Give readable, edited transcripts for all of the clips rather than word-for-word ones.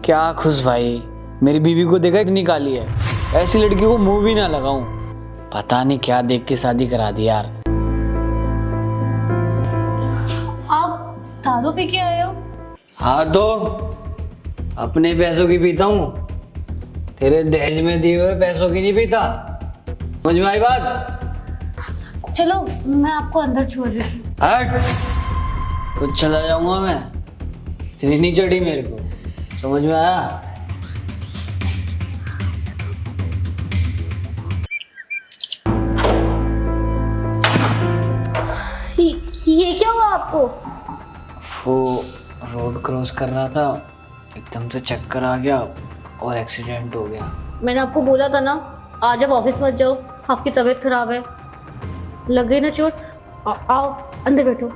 क्या खुश भाई, मेरी बीवी को देखा इतनी काली है, ऐसी लड़की को मुंह भी ना लगाऊं। पता नहीं क्या देख के शादी करा दी यार। आप दारू पी के आए हो? हाँ तो अपने पैसों की पीता हूँ, तेरे दहेज में दिए हुए पैसों की नहीं पीता। समझ में आई बात? चलो मैं आपको अंदर छोड़ रही हूँ। हट, कुछ चला जाऊंगा मैं, इतनी नहीं चढ़ी मेरे को। समझ में आया? ये क्या हुआ आपको? वो रोड क्रॉस कर रहा था, एकदम से चक्कर आ गया और एक्सीडेंट हो गया। मैंने आपको बोला था ना, आज आप ऑफिस मत जाओ, आपकी तबीयत खराब है। लग गई ना चोट? आओ अंदर बैठो।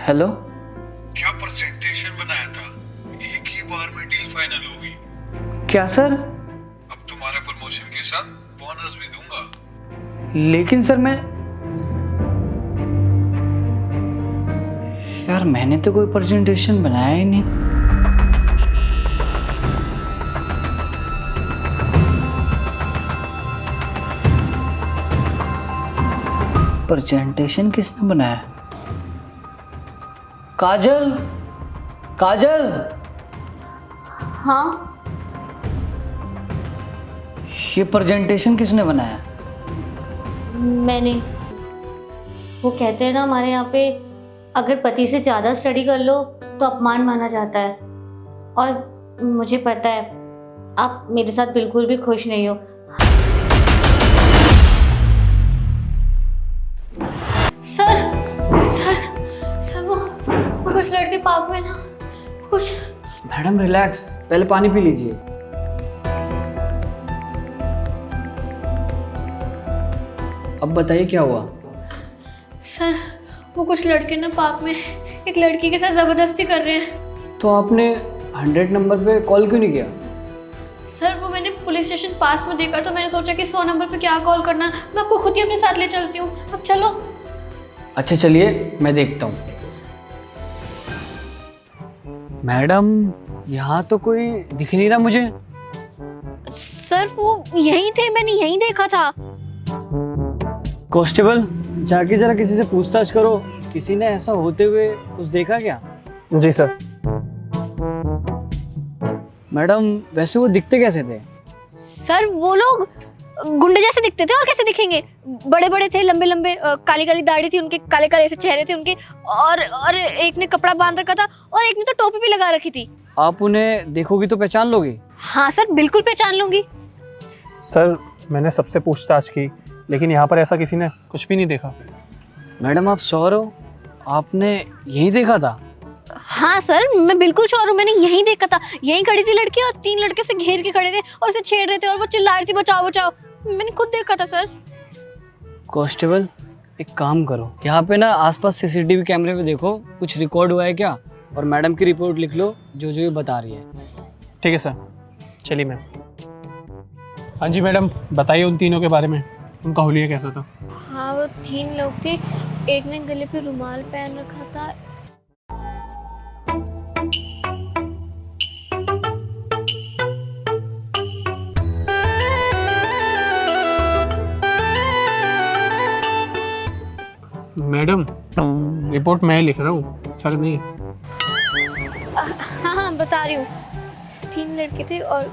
हेलो, क्या प्रेजेंटेशन बनाया था, एक ही बार में डील फाइनल होगी। क्या सर? अब तुम्हारे प्रमोशन के साथ बोनस भी दूंगा। लेकिन सर यार मैंने तो कोई प्रेजेंटेशन बनाया ही नहीं। प्रेजेंटेशन किसने बनाया? काजल, काजल। हाँ ये प्रेजेंटेशन किसने बनाया? मैंने। वो कहते हैं ना हमारे यहाँ पे, अगर पति से ज़्यादा स्टडी कर लो तो अपमान माना जाता है। और मुझे पता है आप मेरे साथ बिल्कुल भी खुश नहीं हो। सर सर सर वो कुछ लड़के पार्क में ना कुछ। मैडम रिलैक्स, पहले पानी पी लीजिए। अब बताइए क्या हुआ? सर वो कुछ लड़के ना पार्क में एक लड़की के साथ ज़बरदस्ती कर रहे हैं। तो आपने 100 नंबर पे कॉल क्यों नहीं किया? सर वो मैंने पुलिस स्टेशन पास में देखा तो मैंने सोचा कि 100 नंबर पे क्या कॉल करना, मैं आपको खुद ही अपने साथ ले चलती हूँ। अब चलो। अच्छा चलिए, मैं देखता हूँ। मैडम यहाँ तो कोई दिख नहीं रहा मुझे। सर वो यहीं थे, मैंने यहीं देखा था। कांस्टेबल, जाके जरा किसी से पूछताछ करो, किसी ने ऐसा होते हुए कुछ देखा क्या? जी सर। मैडम वैसे वो दिखते कैसे थे? सर वो लोग गुंडे जैसे दिखते थे, और कैसे दिखेंगे? बड़े बड़े थे, लंबे लंबे, काली काली दाढ़ी थी उनके, काले काले से चेहरे थे उनके, और एक ने कपड़ा बांध रखा था और एक ने तो टोपी भी लगा रखी थी। आप उन्हें देखोगी तो पहचान लोगी? हाँ सर, बिल्कुल पहचान लूंगी। सर मैंने सबसे पूछताछ की, लेकिन यहाँ पर ऐसा किसी ने कुछ भी नहीं देखा। मैडम आप श्योर हो? आपने यही देखा था? हाँ सर, मैं बिल्कुल श्योर हूँ, मैंने यहीं देखा था। यहीं खड़ी थी लड़की और 3 लड़के उसे घेर के खड़े थे और उसे छेड़ रहे थे और वो चिल्ला रही थी बचाओ बचाओ। मैंने खुद देखा था सर। कांस्टेबल एक काम करो, यहाँ पे ना आसपास सीसीटीवी कैमरे में देखो, कुछ रिकॉर्ड हुआ है क्या, और मैडम की रिपोर्ट लिख लो जो जो ये बता रही है। ठीक है सर, चलिए मैम। हाँ जी मैडम, बताइए उन तीनों के बारे में, उनका हुलिया कैसा था? हाँ वो 3 लोग थे, एक ने गले पे रुमाल पहन रखा था। मैडम रिपोर्ट मैं लिख रहा हूँ, सर नहीं। हाँ हाँ बता रही हूँ, 3 लड़के थे और।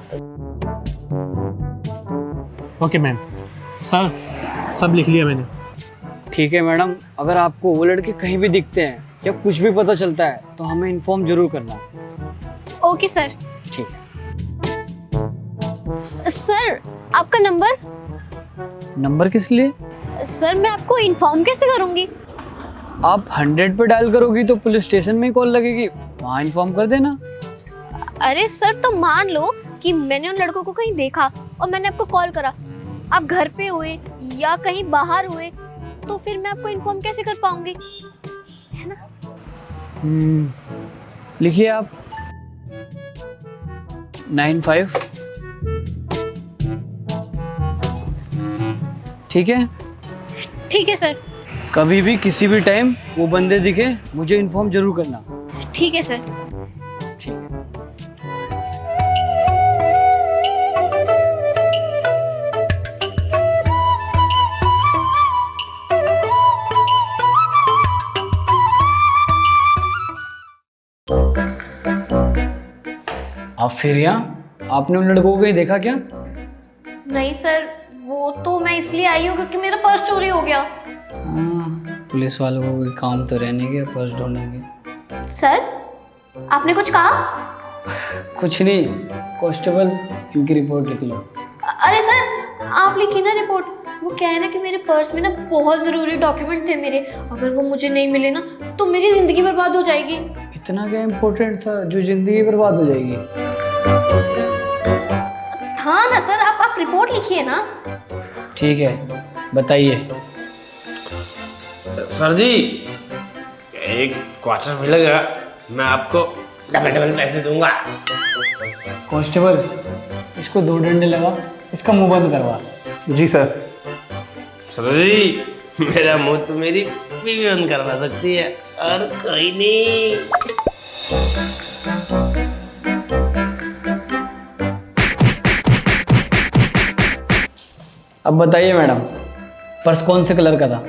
ओके मैम, सर सब लिख लिया मैंने। ठीक है मैडम, अगर आपको वो लड़के कहीं भी दिखते हैं या कुछ भी पता चलता है तो हमें इन्फॉर्म जरूर करना। Okay sir. ठीक है। सर आपका नंबर? नंबर किस लिए? सर मैं आपको इन्फॉर्म कैसे करूँगी? आप 100 पे डायल करोगी तो पुलिस स्टेशन में ही कॉल लगेगी, वहाँ इन्फॉर्म कर देना। अरे सर तो मान लो कि मैंने उन लड़कों को कहीं देखा और मैंने आपको कॉल करा, आप घर पे हुए या कहीं बाहर हुए, तो फिर मैं आपको इन्फॉर्म कैसे कर पाऊंगी, है ना? लिखिए आप। 95। ठीक है, ठीक है सर। कभी भी किसी भी टाइम वो बंदे दिखे मुझे इन्फॉर्म जरूर करना। ठीक है सर। ठीक है। आप फिर यहाँ, आपने उन लड़कों को कहीं देखा क्या? नहीं सर, वो तो मैं इसलिए आई हूँ क्योंकि मेरा पर्स चोरी हो गया। हाँ, पुलिस वालों को कोई काम तो रहने के, पर्स ढूंढेंगे। सर, आपने कुछ कहा? कुछ नहीं, कांस्टेबल इनकी रिपोर्ट लिख लो। अरे सर, आप लिखिए ना रिपोर्ट। वो क्या है ना कि मेरे पर्स में ना बहुत ज़रूरी डॉक्यूमेंट थे मेरे, अगर वो मुझे नहीं मिले ना तो मेरी ज़िंदगी बर्बाद हो जाएगी। इतना क्या इम्पोर्टेंट था जो जिंदगी बर्बाद हो जाएगी? था ना सर, आप रिपोर्ट लिखिए ना। ठीक है, बताइए। सर जी, एक क्वार्टर मिलेगा, मैं आपको डबल पैसे दूंगा। कांस्टेबल, इसको 2 डंडे लगा, इसका मुंह बंद करवा। जी सर। सर जी, मेरा मुंह तो मेरी बीवी बंद करवा सकती है और कोई नहीं। अब बताइए मैडम, पर्स कौन से कलर का था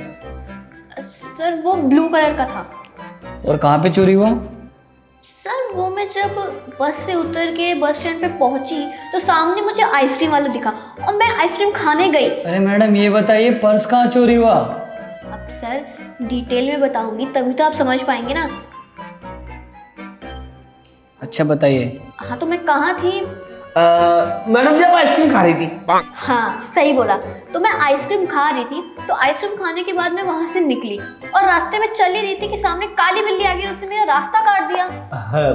सर वो ब्लू कलर का था। और कहाँ पे चोरी हुआ? सर वो मैं जब बस से उतर के बस स्टैंड पे पहुंची तो सामने मुझे आइसक्रीम वाला दिखा और मैं आइसक्रीम खाने गई। अरे मैडम ये बताइए, पर्स कहाँ चोरी हुआ? अब सर डिटेल में बताऊंगी तभी तो आप समझ पाएंगे ना। अच्छा बताइए। हाँ तो मैं कहाँ थी? मैडम जी, आप आइसक्रीम खा रही थी। हाँ सही बोला। तो मैं आइसक्रीम खा रही थी, तो आइसक्रीम खाने के बाद मैं वहां से निकली और रास्ते में चल ही रही थी कि सामने काली बिल्ली आ गई और उसने मेरा रास्ता काट दिया।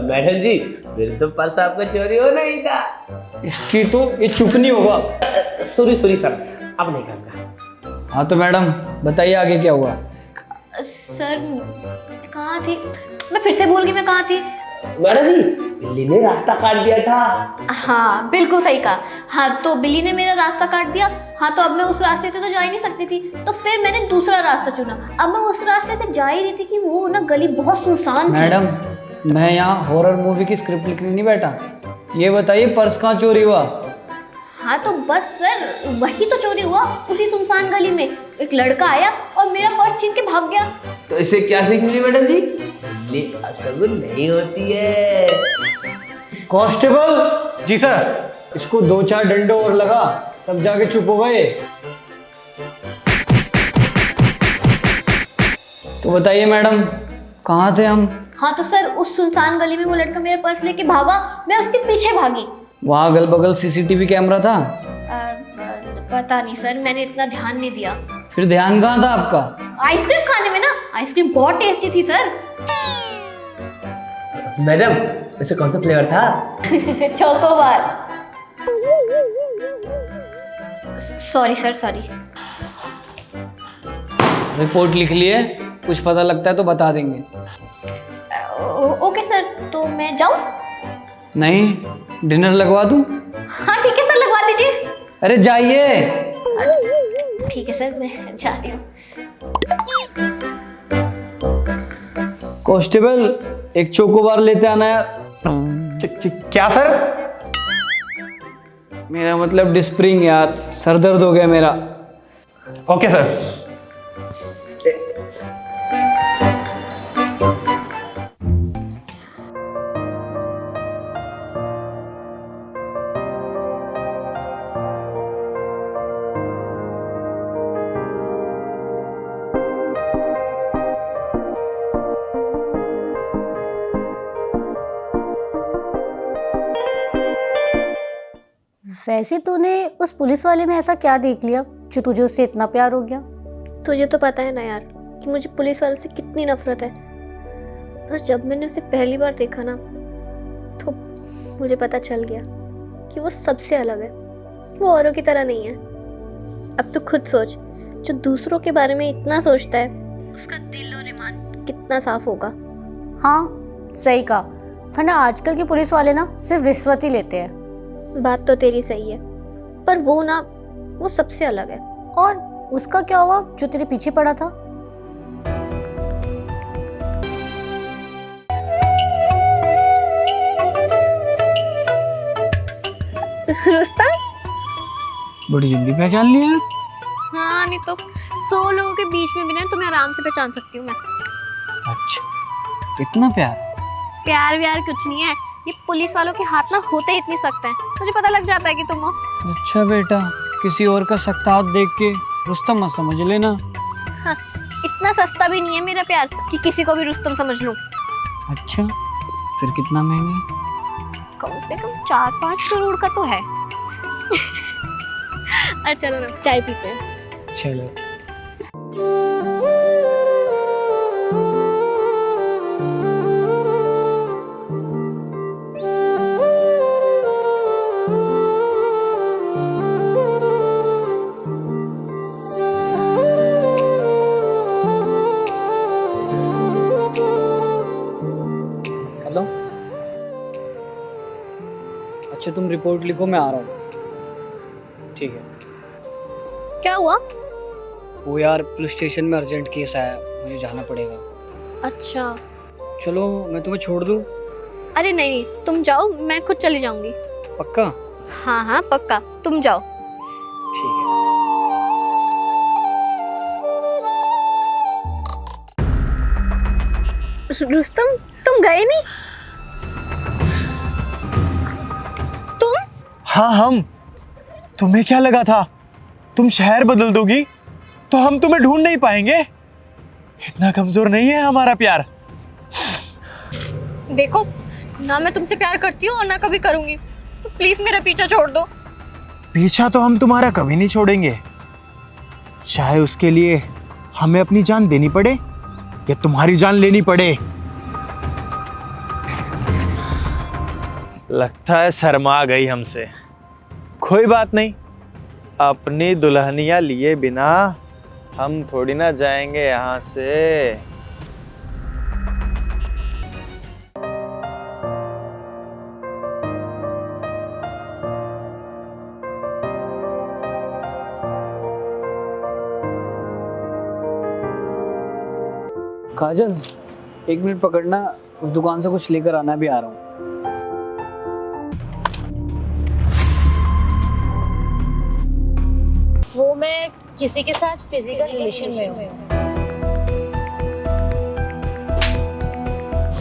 मैडम जी, मेरे तो पर्स आपका चोरी हो नहीं था। इसकी तो ये चुप नहीं होगा। सॉरी सर, अब नहीं करूँगा। हाँ तो मैडम बताइए आगे क्या हुआ? सर मैं कहाँ थी? मैं फिर से भूल गई मैं कहाँ थी। मैडम जी, बिल्ली ने रास्ता काट दिया था। हाँ बिल्कुल सही कहा। हाँ तो बिल्ली ने मेरा रास्ता काट दिया। हाँ तो अब मैं उस रास्ते से तो जा ही नहीं सकती थी, तो फिर मैंने दूसरा रास्ता चुना। अब मैं उस रास्ते से जा ही रही थी कि वो ना गली बहुत सुनसान थी। मैडम, मैं यहाँ हॉरर मूवी की स्क्रिप्ट लिखने नहीं बैठा। ये बताइए पर्स कहाँ चोरी हुआ? हाँ तो बस सर वही तो चोरी हुआ, उसी सुनसान गली में। एक लड़का आया और मेरा पर्स छीन के भाग गया। तो इसे क्या सीख मिली मैडम जी? बिल्ली अशुभ नहीं होती है। कांस्टेबल। जी सर। इसको 2-4 डंडे और लगा, तब जाके चुप हो गए। तो बताइए मैडम, कहाँ थे हम? हाँ तो सर उस सुनसान गली में वो लड़का मेरा पर्स लेके भागा, मैं उसके पीछे भागी। वहाँ अगल बगल सीसीटीवी कैमरा था? पता नहीं सर, मैंने इतना ध्यान नहीं दिया। फिर ध्यान कहाँ था आपका? आइसक्रीम खाने में ना, आइसक्रीम बहुत टेस्टी थी सर। मैडम, वैसे कौन सा फ्लेवर था? Chocobar. Sorry sir, sorry. Report लिख लिए, कुछ पता लगता है तो बता देंगे। ओके सर, तो मैं जाऊं? नहीं, डिनर लगवा दूं? हाँ ठीक है सर, लगवा दीजिए। अरे जाइए। ठीक है सर, मैं जा रही हूँ। कांस्टेबल, एक चोकोबार लेते आना यार। क्या सर? मेरा मतलब डिस्प्रिंग यार, सर दर्द हो गया मेरा। Okay sir. वैसे तूने उस पुलिस वाले में ऐसा क्या देख लिया जो तुझे उससे इतना प्यार हो गया? तुझे तो पता है ना यार कि मुझे पुलिस वालों से कितनी नफरत है, पर जब मैंने उसे पहली बार देखा ना तो मुझे पता चल गया कि वो सबसे अलग है, वो औरों की तरह नहीं है। अब तू खुद सोच, जो दूसरों के बारे में इतना सोचता है उसका दिल और ईमान कितना साफ होगा। हाँ सही कहा, वरना आजकल के पुलिस वाले ना सिर्फ रिश्वत ही लेते हैं। बात तो तेरी सही है, पर वो ना, वो सबसे अलग है। और उसका क्या हुआ जो तेरे पीछे पड़ा था? रुस्तम? बड़ी जल्दी पहचान लिया यार। हाँ, नहीं तो 100 लोगों के बीच में भी ना तुम्हें आराम से पहचान सकती हूँ मैं। अच्छा, इतना प्यार। प्यार व्यार कुछ नहीं है, ये पुलिस वालों के हाथ ना होते ही इतने सख्त हैं, मुझे पता लग जाता है कि तुम हो। अच्छा बेटा, किसी और का सख्त हाथ देख के रुस्तम मत समझ लेना। हाँ, इतना सस्ता भी नहीं है मेरा प्यार कि किसी को भी रुस्तम समझ लूं। अच्छा, फिर कितना महंगा? कम से कम 4-5 करोड़ का तो है। अच्छा चलो ना चाय पीते हैं। चलो। हेलो। अच्छा तुम रिपोर्ट लिखो, मैं आ रहा हूँ। ठीक है। क्या हुआ? वो यार पुलिस स्टेशन में अर्जेंट केस आया, मुझे जाना पड़ेगा। अच्छा। चलो मैं तुम्हें छोड़ दूँ? अरे नहीं नहीं, तुम जाओ, मैं खुद चली जाऊंगी। पक्का? हाँ हाँ पक्का, तुम जाओ। ठीक है। रुस्तम, तुम गए नहीं? तुम? हाँ हम। तुम्हें क्या लगा था तुम शहर बदल दोगी तो हम तुम्हें ढूंढ नहीं पाएंगे? इतना कमजोर नहीं है हमारा प्यार। देखो ना, मैं तुमसे प्यार करती हूँ और ना कभी करूंगी, प्लीज मेरा पीछा छोड़ दो। पीछा तो हम तुम्हारा कभी नहीं छोड़ेंगे, चाहे उसके लिए हमें अपनी जान देनी पड़े या तुम्हारी जान लेनी पड़े। लगता है शर्मा गई हमसे। कोई बात नहीं, अपनी दुल्हनिया लिए बिना हम थोड़ी ना जाएंगे यहाँ से। काजल, 1 मिनट पकड़ना, उस दुकान से कुछ लेकर आना, भी आ रहा हूँ। वो मैं किसी के साथ फिजिकल रिलेशन में हूँ।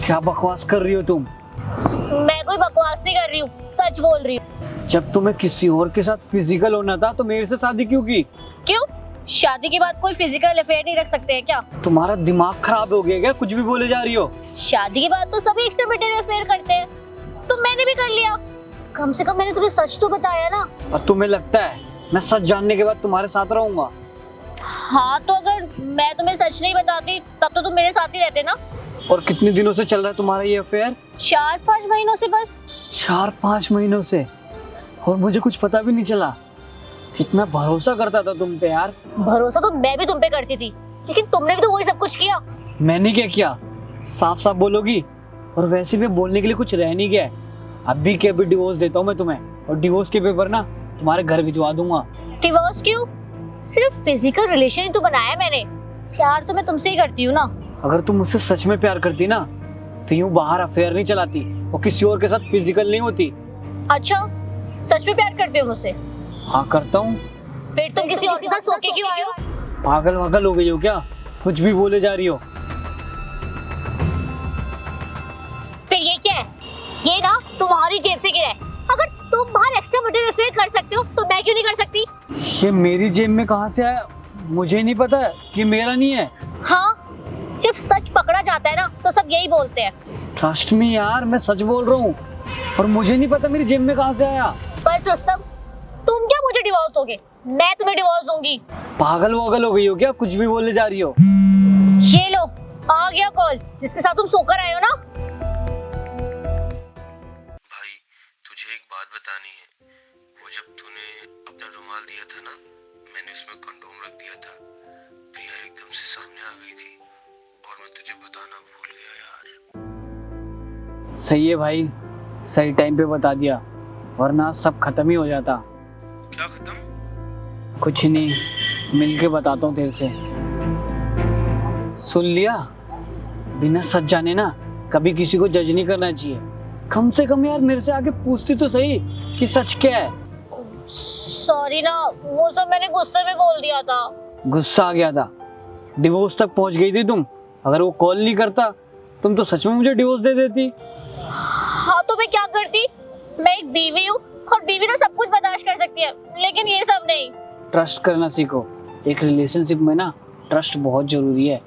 क्या बकवास कर रही हो तुम? मैं कोई बकवास नहीं कर रही हूँ, सच बोल रही हूँ। जब तुम्हें किसी और के साथ फिजिकल होना था तो मेरे से शादी क्यों की? क्यों? शादी के बाद कोई फिजिकल अफेयर नहीं रख सकते हैं क्या? तुम्हारा दिमाग खराब हो गया क्या? कुछ भी बोले जा रही हो। शादी के बाद तो सभी एक्स्ट्रा मैरिटल अफेयर करते हैं, तो मैंने भी कर लिया। कम से कम मैंने तुम्हें सच तो बताया ना। और तुम्हें लगता है मैं सच जानने के बाद तुम्हारे साथ रहूंगा? हाँ, तो अगर मैं तुम्हें सच नहीं बताती तब तो तुम मेरे साथ ही रहते ना। और कितने दिनों से चल रहा है तुम्हारा ये अफेयर? 4-5 महीनों से बस। 4-5 महीनों से? और मुझे कुछ पता भी नहीं चला। कितना भरोसा करता था तुम पे यार। भरोसा तो मैं भी तुम पे करती थी, लेकिन तुमने भी तो वही सब कुछ किया। मैंने क्या किया? साफ साफ बोलोगी? और वैसे भी बोलने के लिए कुछ रह नहीं गया है। अभी के अभी डिवोर्स देता हूँ मैं तुम्हें, और डिवोर्स के पेपर ना तुम्हारे घर भिजवा दूंगा। डिवोर्स क्यों? सिर्फ फिजिकल रिलेशन ही तो बनाया मैंने। प्यार तो मैं तुमसे ही करती हूँ ना। अगर तुम मुझसे सच में प्यार करती ना तो यूं बाहर अफेयर नहीं चलाती और किसी और के साथ फिजिकल नहीं होती। अच्छा, सच में प्यार करते हो मुझसे? हाँ करता हूँ। फिर तुम किसी और के साथ सो के क्यों आए हो? पागल वागल हो गई हो क्या? कुछ भी बोले जा रही हो। फिर ये क्या है? ये ना तुम्हारी जेब से गिरा है। अगर तुम बाहर एक्स्ट्रा मैरिटल अफेयर कर सकते हो तो मैं क्यों नहीं कर सकती? ये मेरी जेब में कहाँ से आया? मुझे नहीं पता, ये मेरा नहीं है। हाँ, जब सच पकड़ा जाता है ना तो सब यही बोलते हैं। ट्रस्ट मी यार, मैं सच बोल रहा हूँ, और मुझे नहीं पता मेरी जेब में कहाँ से आया। पर रुस्तम, तुम क्या मुझे डिवोर्स दोगे? मैं तुम्हें डिवोर्स दूंगी। पागल वागल हो गई हो क्या? कुछ भी बोले जा रही हो। ये लो, आ गया कॉल जिसके साथ तुम सोकर आए हो ना। भाई तुझे एक बात बतानी है। वो जब तूने अपना रुमाल दिया था ना, मैंने उसमें कंडोम रख दिया था। प्रिया एकदम से सामने आ गई थी और मैं तुझे बताना भूल गया यार। सही है भाई, सही टाइम पे बता दिया। वरना सब खत्म ही हो जाता। क्या खत्म? कुछ नहीं, मिलके बताता हूँ तेरे से। सुन लिया, बिना सच जाने ना कभी किसी को जज नहीं करना चाहिए। कम से कम यार मेरे से आगे पूछती तो सही कि सच क्या है। सॉरी ना, वो सब मैंने गुस्से में बोल दिया था। गुस्सा आ गया था, डिवोर्स तक पहुंच गई थी तुम। अगर वो कॉल नहीं करता तुम तो सच में मुझे डिवोर्स दे देती। हाँ तो मैं क्या करती? मैं एक बीवी हूँ और बीवी ना सब कुछ बर्दाश्त कर सकती है, लेकिन ये सब नहीं। ट्रस्ट करना सीखो। एक रिलेशनशिप में ना ट्रस्ट बहुत जरूरी है।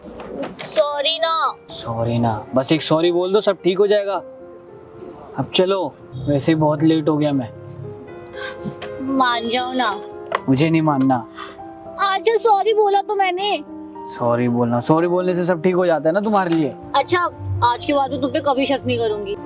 सॉरी ना। सॉरी ना, बस एक सॉरी बोल दो, सब ठीक हो जाएगा। अब चलो, वैसे ही बहुत लेट हो गया मैं। मान जाओ ना। मुझे नहीं मानना। आज सॉरी बोला तो मैंने। सॉरी बोलना, सॉरी बोलने से सब ठीक हो जाता है ना तुम्हारे लिए। अच्छा, आज के बाद तो तुम पे कभी शक नहीं करूंगी।